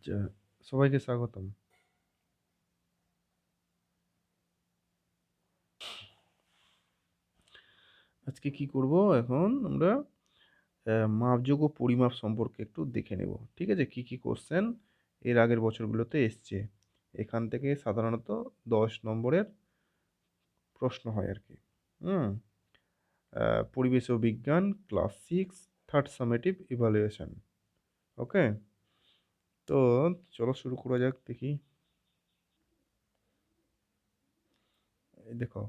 যা সবাইকে স্বাগতম। আজকে কি করব? এখন আমরা মাপযোগ ও পরিমাপ সম্পর্কে একটু দেখে নেব। ঠিক আছে? কি কোশ্চেন এর আগের বছরগুলোতে এসছে। এখান থেকে সাধারণত 10 নম্বরের প্রশ্ন হয় আরকি। হুম? পরিবেশ ও বিজ্ঞান ক্লাস 6 থার্ড সামেটিভ ইভ্যালুয়েশন। ওকে? তো চলো শুরু করা যাক দেখি। এই দেখো,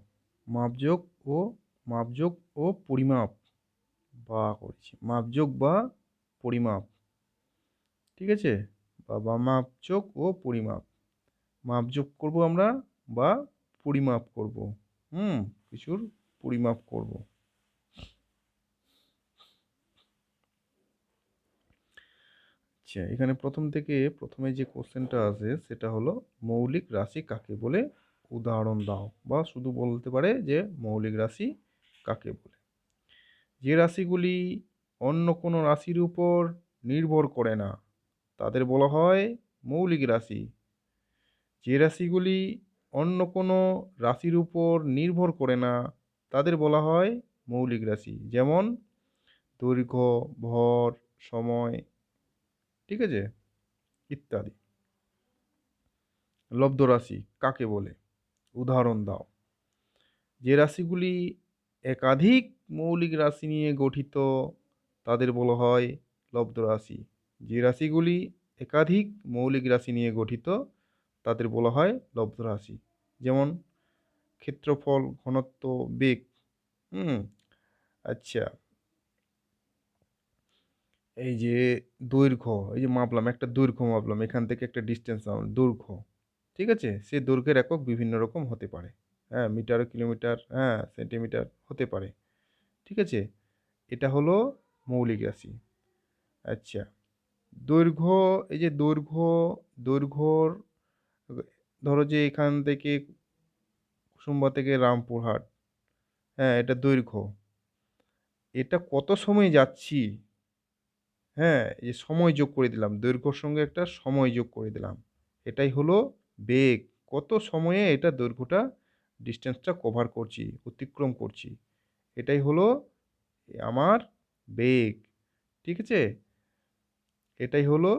মাপযোগ ও মাপযোগ ও পরিমাপ করেছি। মাপযোগ বা পরিমাপ। ঠিক আছে? বা মাপযোগ ও পরিমাপ। মাপযোগ করব আমরা বা পরিমাপ করব। হুম? কিছুর পরিমাপ করব। আচ্ছা, এখানে প্রথমে যে কোশ্চেনটা আছে সেটা হলো মৌলিক রাশি কাকে বলে? উদাহরণ দাও। বা শুধু বলতে পারে যে মৌলিক রাশি কাকে বলে? যে রাশিগুলি অন্য কোনো রাশির উপর নির্ভর করে না তাদের বলা হয় মৌলিক রাশি। যে রাশিগুলি অন্য কোনো রাশির উপর নির্ভর করে না তাদের বলা হয় মৌলিক রাশি। যেমন দৈর্ঘ্য, ভর, সময়, ঠিক আছে? ইত্যাদি। লব্ধ রাশি কাকে বলে? উদাহরণ দাও। যে রাশিগুলি একাধিক মৌলিক রাশি নিয়ে গঠিত তাদের বলা হয় লব্ধ রাশি। যে রাশিগুলি একাধিক মৌলিক রাশি নিয়ে গঠিত তাদের বলা হয় লব্ধ রাশি। যেমন ক্ষেত্রফল, ঘনত্ব, বেগ। হুম? আচ্ছা, এই যে দৈর্ঘ্য, এই যে মাপলাম, একটা দৈর্ঘ্য মাপলাম, এখান থেকে একটা ডিসটেন্স মাপলাম, দৈর্ঘ্য। ঠিক আছে? সেই দৈর্ঘ্যের একক বিভিন্ন রকম হতে পারে। হ্যাঁ, মিটার, কিলোমিটার, হ্যাঁ, সেন্টিমিটার হতে পারে। ঠিক আছে? এটা হলো মৌলিক রাশি। আচ্ছা, দৈর্ঘ্য, এই যে দৈর্ঘ্যর, ধরো যে এখান থেকে কুসুম্বা থেকে রামপুরহাট, হ্যাঁ, এটা দৈর্ঘ্য। এটা কত সময় যাচ্ছি? হ্যাঁ, এই সময় যোগ করে দিলাম। দৈর্ঘ্যর সঙ্গে একটা সময় যোগ করে দিলাম। এটাই হলো বেগ। কত সময়ে এটা দৈর্ঘ্যটা, ডিসট্যান্সটা কভার করছি, অতিক্রম করছি। এটাই হলো আমার বেগ। ঠিক আছে? এটাই হলো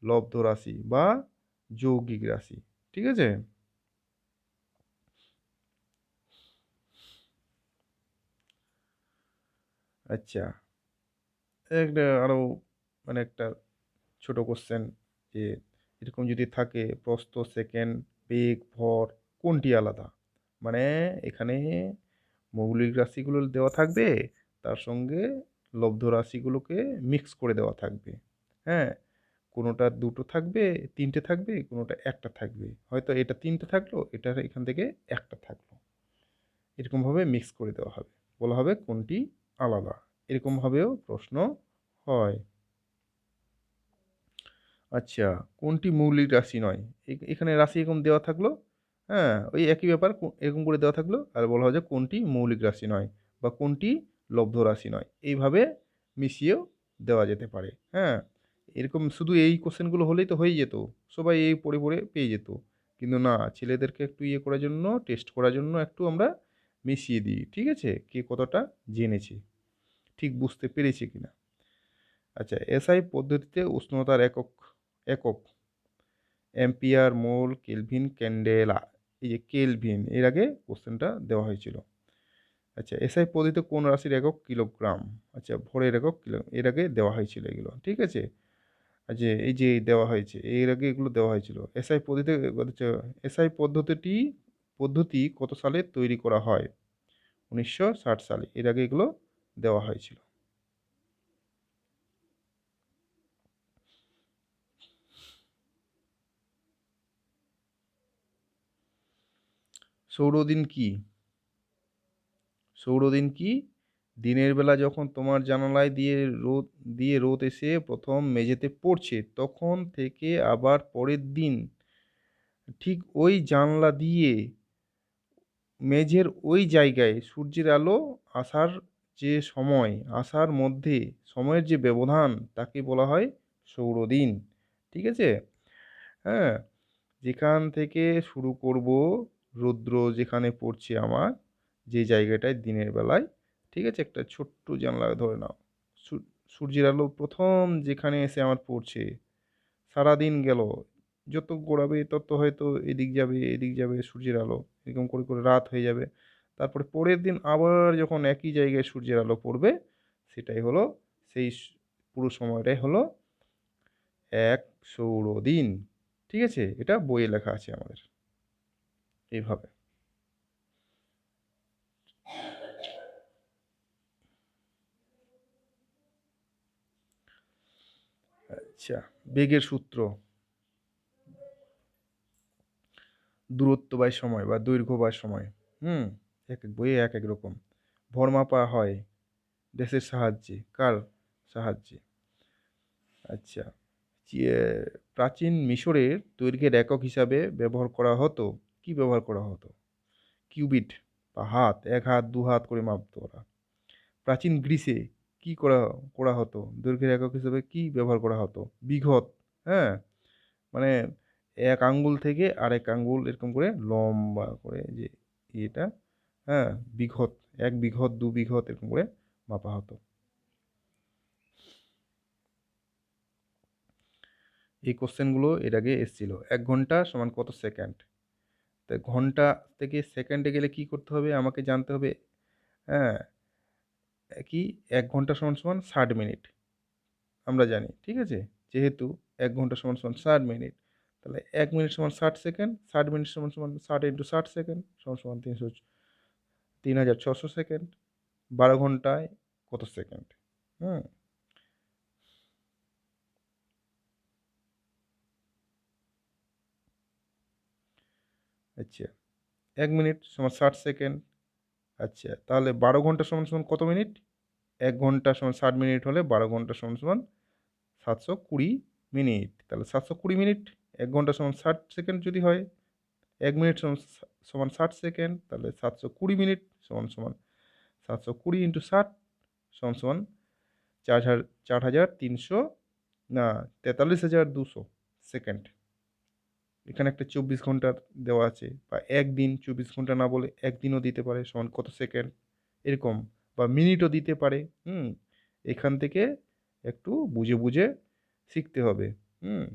লব্ধ রাশি বা যৌগিক রাশি। ঠিক আছে? আচ্ছা, একটা আরো মানে একটা ছোট কোশ্চেন, যে এরকম যদি থাকে প্রস্থ, সেকেন্ড, বেগ, ভর কোনটি আলাদা? মানে এখানে মৌলিক রাশিগুলো দেওয়া থাকবে, তার সঙ্গে লব্ধ রাশিগুলোকে মিক্স করে দেওয়া থাকবে। হ্যাঁ? কোনোটা ২ টো থাকবে, ৩ টে থাকবে, কোনোটা ১ টা থাকবে। হয়তো এটা ৩ টে থাকলো, এটার এখান থেকে ১ টা থাকলো। এরকমভাবে মিক্স করে দেওয়া হবে। বলা হবে কোনটি আলাদা। এরকমভাবেও প্রশ্ন হয়। আচ্ছা, কোনটি মৌলিক রাশি নয়? এখানে রাশি এরকম দেওয়া থাকলো, হ্যাঁ? ওই একই ব্যাপার, এরকম করে দেওয়া থাকলো আর বলা হয় যে কোনটি মৌলিক রাশি নয় বা কোনটি লব্ধ রাশি নয়। এইভাবে মিশিয়েও দেওয়া যেতে পারে, হ্যাঁ? এরকম শুধু এই কোশ্চেনগুলো হলেই তো হয়েই যেত। সবাই এই পড়ে পেয়ে যেত। কিন্তু না, ছেলেদেরকে একটু ইয়ে করার জন্য, টেস্ট করার জন্য একটু আমরা মিশিয়ে দিই। ঠিক আছে? কে কতটা জেনেছে, ঠিক বুঝতে পেরেছে কিনা। আচ্ছা, এসআই পদ্ধতিতে উষ্ণতার একক অ্যাম্পিয়ার, মোল, কেলভিন, ক্যান্ডেলা। এই যে কেলভিন, এর আগে কোশ্চেনটা দেওয়া হয়েছিল। আচ্ছা, এসআই পদ্ধতিতে কোন রাশির একক? কিলোগ্রাম। আচ্ছা, ভরের একক কিলো, এর আগে দেওয়া হয়েছিল এগুলো। ঠিক আছে? আচ্ছা, এই যে দেওয়া হয়েছে, এর আগে এগুলো দেওয়া হয়েছিল। এসআই পদ্ধতি, আচ্ছা, এসআই পদ্ধতি কত সালে তৈরি করা হয়? 1960 সালে। এর আগে এগুলো দেওয়া হয়েছিল। সৌরদিন কি? সৌরদিন কি? দিনের বেলা যখন তোমার জানালায় দিয়ে রোদ এসে প্রথম মেঝেতে পড়ছে, তখন থেকে আবার পরের দিন ঠিক ওই জানলা দিয়ে মেঝের ওই জায়গায় সূর্যের আলো আসার যে সময়, আসার মধ্যে সময়ের যে ব্যবধান, তাকে বলা হয় সৌরদিন। ঠিক আছে? হ্যাঁ, যেখান থেকে শুরু করব, রৌদ্র যেখানে পড়ছে আমার, যে জায়গাটায় দিনের বেলায়, ঠিক আছে? একটা ছোট্ট জানলা ধরে নাও। সূ সূর্যের আলো ১ম যেখানে এসে আমার পড়ছে, সারাদিন গেল। যত গড়াবে তত হয়তো এদিক যাবে, এদিক যাবে সূর্যের আলো। এরকম করে, করে রাত হয়ে যাবে। তারপরে পরের দিন আবার যখন একই জায়গায় সূর্যের আলো পড়বে, সেটাই হলো সেই পুরো সময়টাই হলো এক সৌরদিন। ঠিক আছে? এটা বইয়ে লেখা আছে আমাদের। এইভাবে। আচ্ছা, বেগের সূত্র, দূরত্ব বাই সময় বা দৈর্ঘ্য বাই সময়। হুম? একেক বইয়ে একেক রকম। ভর মাপা হয় ড্যাশের সাহায্যে। কার সাহায্যে? আচ্ছা, চিয়ে প্রাচীন মিশরের দৈর্ঘ্যের একক হিসাবে ব্যবহার করা হতো। কি ব্যবহার করা হতো? কিউবিট বা হাত, ১ হাত ২ হাত করে মাপতো ওরা। প্রাচীন গ্রিসে কি করা করা হতো? দৈর্ঘ্যের একক হিসেবে কি ব্যবহার করা হতো? বিঘত, হ্যাঁ? মানে ১ আঙ্গুল থেকে আরেক আঙ্গুল এরকম করে লম্বা করে যে ইয়েটা, হ্যাঁ? বিঘত, ১ বিঘত, ২ বিঘত এরকম করে মাপা হতো। এই কোয়েশ্চেনগুলো এর আগে এসছিল। ১ ঘন্টা সমান কত সেকেন্ড? তা ঘন্টা থেকে সেকেন্ডে গেলে কি করতে হবে? আমাকে জানতে হবে, হ্যাঁ? কি ১ ঘন্টা সমান, সমান ৬০ মিনিট। আমরা জানি। ঠিক আছে? যেহেতু ১ ঘন্টা সমান, সমান ৬০ মিনিট। তাহলে ১ মিনিট সমান ৬০ সেকেন্ড, ৬০ মিনিট সমান, সমান ৬০ ইন্টু ৬০ সেকেন্ড সমান, সমান ৩,৬০০ সেকেন্ড। ১২ ঘন্টায় কত সেকেন্ড? হুম? আচ্ছা, ১ মিনিট সমান ৬০ সেকেন্ড। আচ্ছা, তাহলে ১২ ঘন্টা সমান, সমান কত মিনিট? ১ ঘন্টা সমান ৬০ মিনিট হলে ১২ ঘন্টা সমান, সমান ৭২০ মিনিট। তাহলে ৭২০ মিনিট, ১ ঘন্টা সমান ৬০ সেকেন্ড যদি হয়, ১ মিনিট সমান সমান ৬০ সেকেন্ড, তাহলে ৭২০ মিনিট সমান, সমান ৭২০ ইন্টু ৬০ সমান, সমান ৪,৩০০ না ৪৩,২০০ সেকেন্ড। এখানে একটা ২৪ ঘন্টার দেওয়া আছে, বা ১ দিন ২৪ ঘন্টা না বলে ১ দিনও দিতে পারে সমান কত সেকেন্ড? এরকম, বা মিনিটও দিতে পারে। হুম? এখান থেকে একটু বুঝে, বুঝে শিখতে হবে। হুম?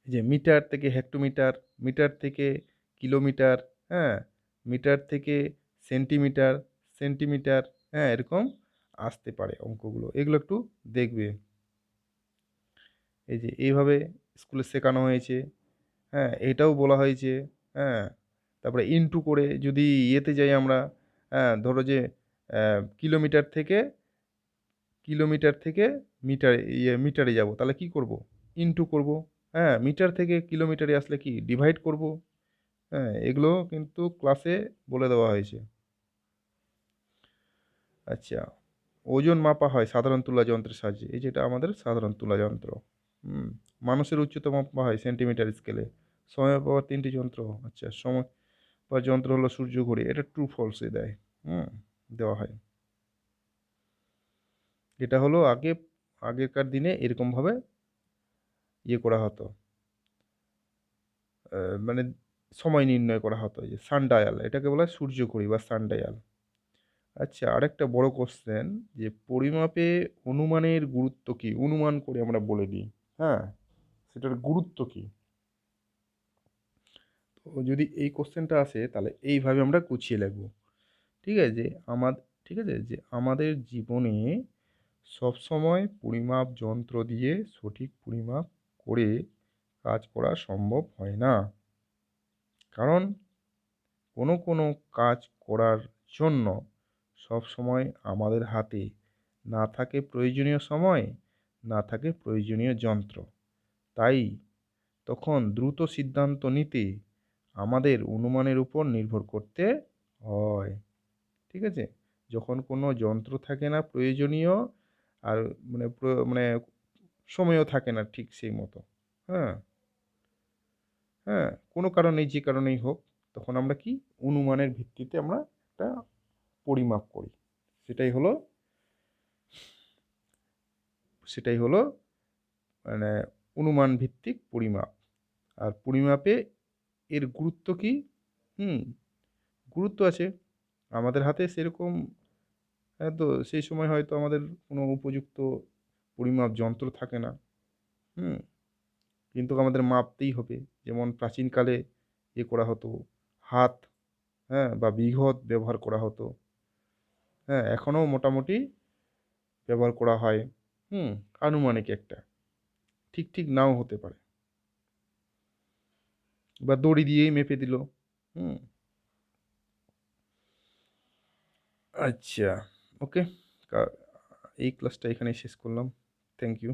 এই যে মিটার থেকে হেক্টোমিটার, মিটার থেকে কিলোমিটার, হ্যাঁ? মিটার থেকে সেন্টিমিটার, সেন্টিমিটার, হ্যাঁ? এরকম আসতে পারে অঙ্কগুলো। এগুলো একটু দেখবে। এই যে এইভাবে স্কুলে শেখানো হয়েছে। হ্যাঁ? এটাও বলা হয়েছে, হ্যাঁ? তারপরে ইনটু করে যদি ইয়েতে যাই আমরা, হ্যাঁ? ধরো যে কিলোমিটার থেকে, কিলোমিটার থেকে মিটারে যাবো। তাহলে কি করব? ইনটু করব। হ্যাঁ? মিটার থেকে কিলোমিটারে আসলে কি ডিভাইড করব। হ্যাঁ? এগুলো কিন্তু ক্লাসে বলে দেওয়া হয়েছে। আচ্ছা, ওজন মাপা হয় সাধারণ তুলা যন্ত্রের সাহায্যে। এই যেটা আমাদের সাধারণ তুলা যন্ত্র। হুম? মানুষের উচ্চতা মাপা হয় সেন্টিমিটার স্কেলে। সময় মাপার ৩ টি যন্ত্র। আচ্ছা, সময় মাপার যন্ত্র হলো সূর্যঘড়ি। এটা ট্রু ফলস এ দেয়। হুম? দেওয়া হয়। এটা হলো আগেকার দিনে এরকমভাবে ইয়ে করা হতো। আ মানে সময় নির্ণয় করা হতো। এই যে সানডায়াল, এটাকে বলা হয় সূর্যঘড়ি বা সানডায়াল। আচ্ছা, আরেকটা বড় কোয়েশ্চেন, যে পরিমাপে অনুমানের গুরুত্ব কী? অনুমান করে আমরা বলে দিই। হ্যাঁ? সেটার গুরুত্ব কী? তো যদি এই কোয়েশ্চেনটা আসে তাহলে এইভাবে আমরা গুছিয়ে লিখব। ঠিক আছে? ঠিক আছে? যে আমাদের জীবনে সবসময় পরিমাপ যন্ত্র দিয়ে সঠিক পরিমাপ করে কাজ করা সম্ভব হয় না। কারণ কোনো, কোনো কাজ করার জন্য সবসময় আমাদের হাতে না থাকে প্রয়োজনীয় সময়, না থাকে প্রয়োজনীয় যন্ত্র। তাই তখন দ্রুত সিদ্ধান্ত নিতে আমাদের অনুমানের উপর নির্ভর করতে হয়। ঠিক আছে? যখন কোনো যন্ত্র থাকে না প্রয়োজনীয়, আর মানে সময়ও থাকে না ঠিক সেই মতো। হ্যাঁ? হ্যাঁ? কোনো কারণেই, যে কারণেই হোক, তখন আমরা কি? অনুমানের ভিত্তিতে আমরা একটা পরিমাপ করি। সেটাই হলো সেটাই হলো মানে অনুমান ভিত্তিক পরিমাপ। আর পরিমাপে এর গুরুত্ব কী? হুম, গুরুত্ব আছে। আমাদের হাতে সেরকম তো সেই সময় হয়তো আমাদের কোনো উপযুক্ত পরিমাপ যন্ত্র থাকে না। হুম? কিন্তু আমাদের মাপতেই হবে। যেমন প্রাচীনকালে করা হতো হাত, হ্যাঁ? বা বৃহৎ ব্যবহার করা হতো। হ্যাঁ? এখনও মোটামুটি ব্যবহার করা হয়। হুম? আনুমানিক একটা। ঠিক নাও হতে পারে। বা দড়ি দিয়েই মেপে দিল। হুম? আচ্ছা, ওকে। কা এই ক্লাসটা এখানেই শেষ করলাম। Thank you.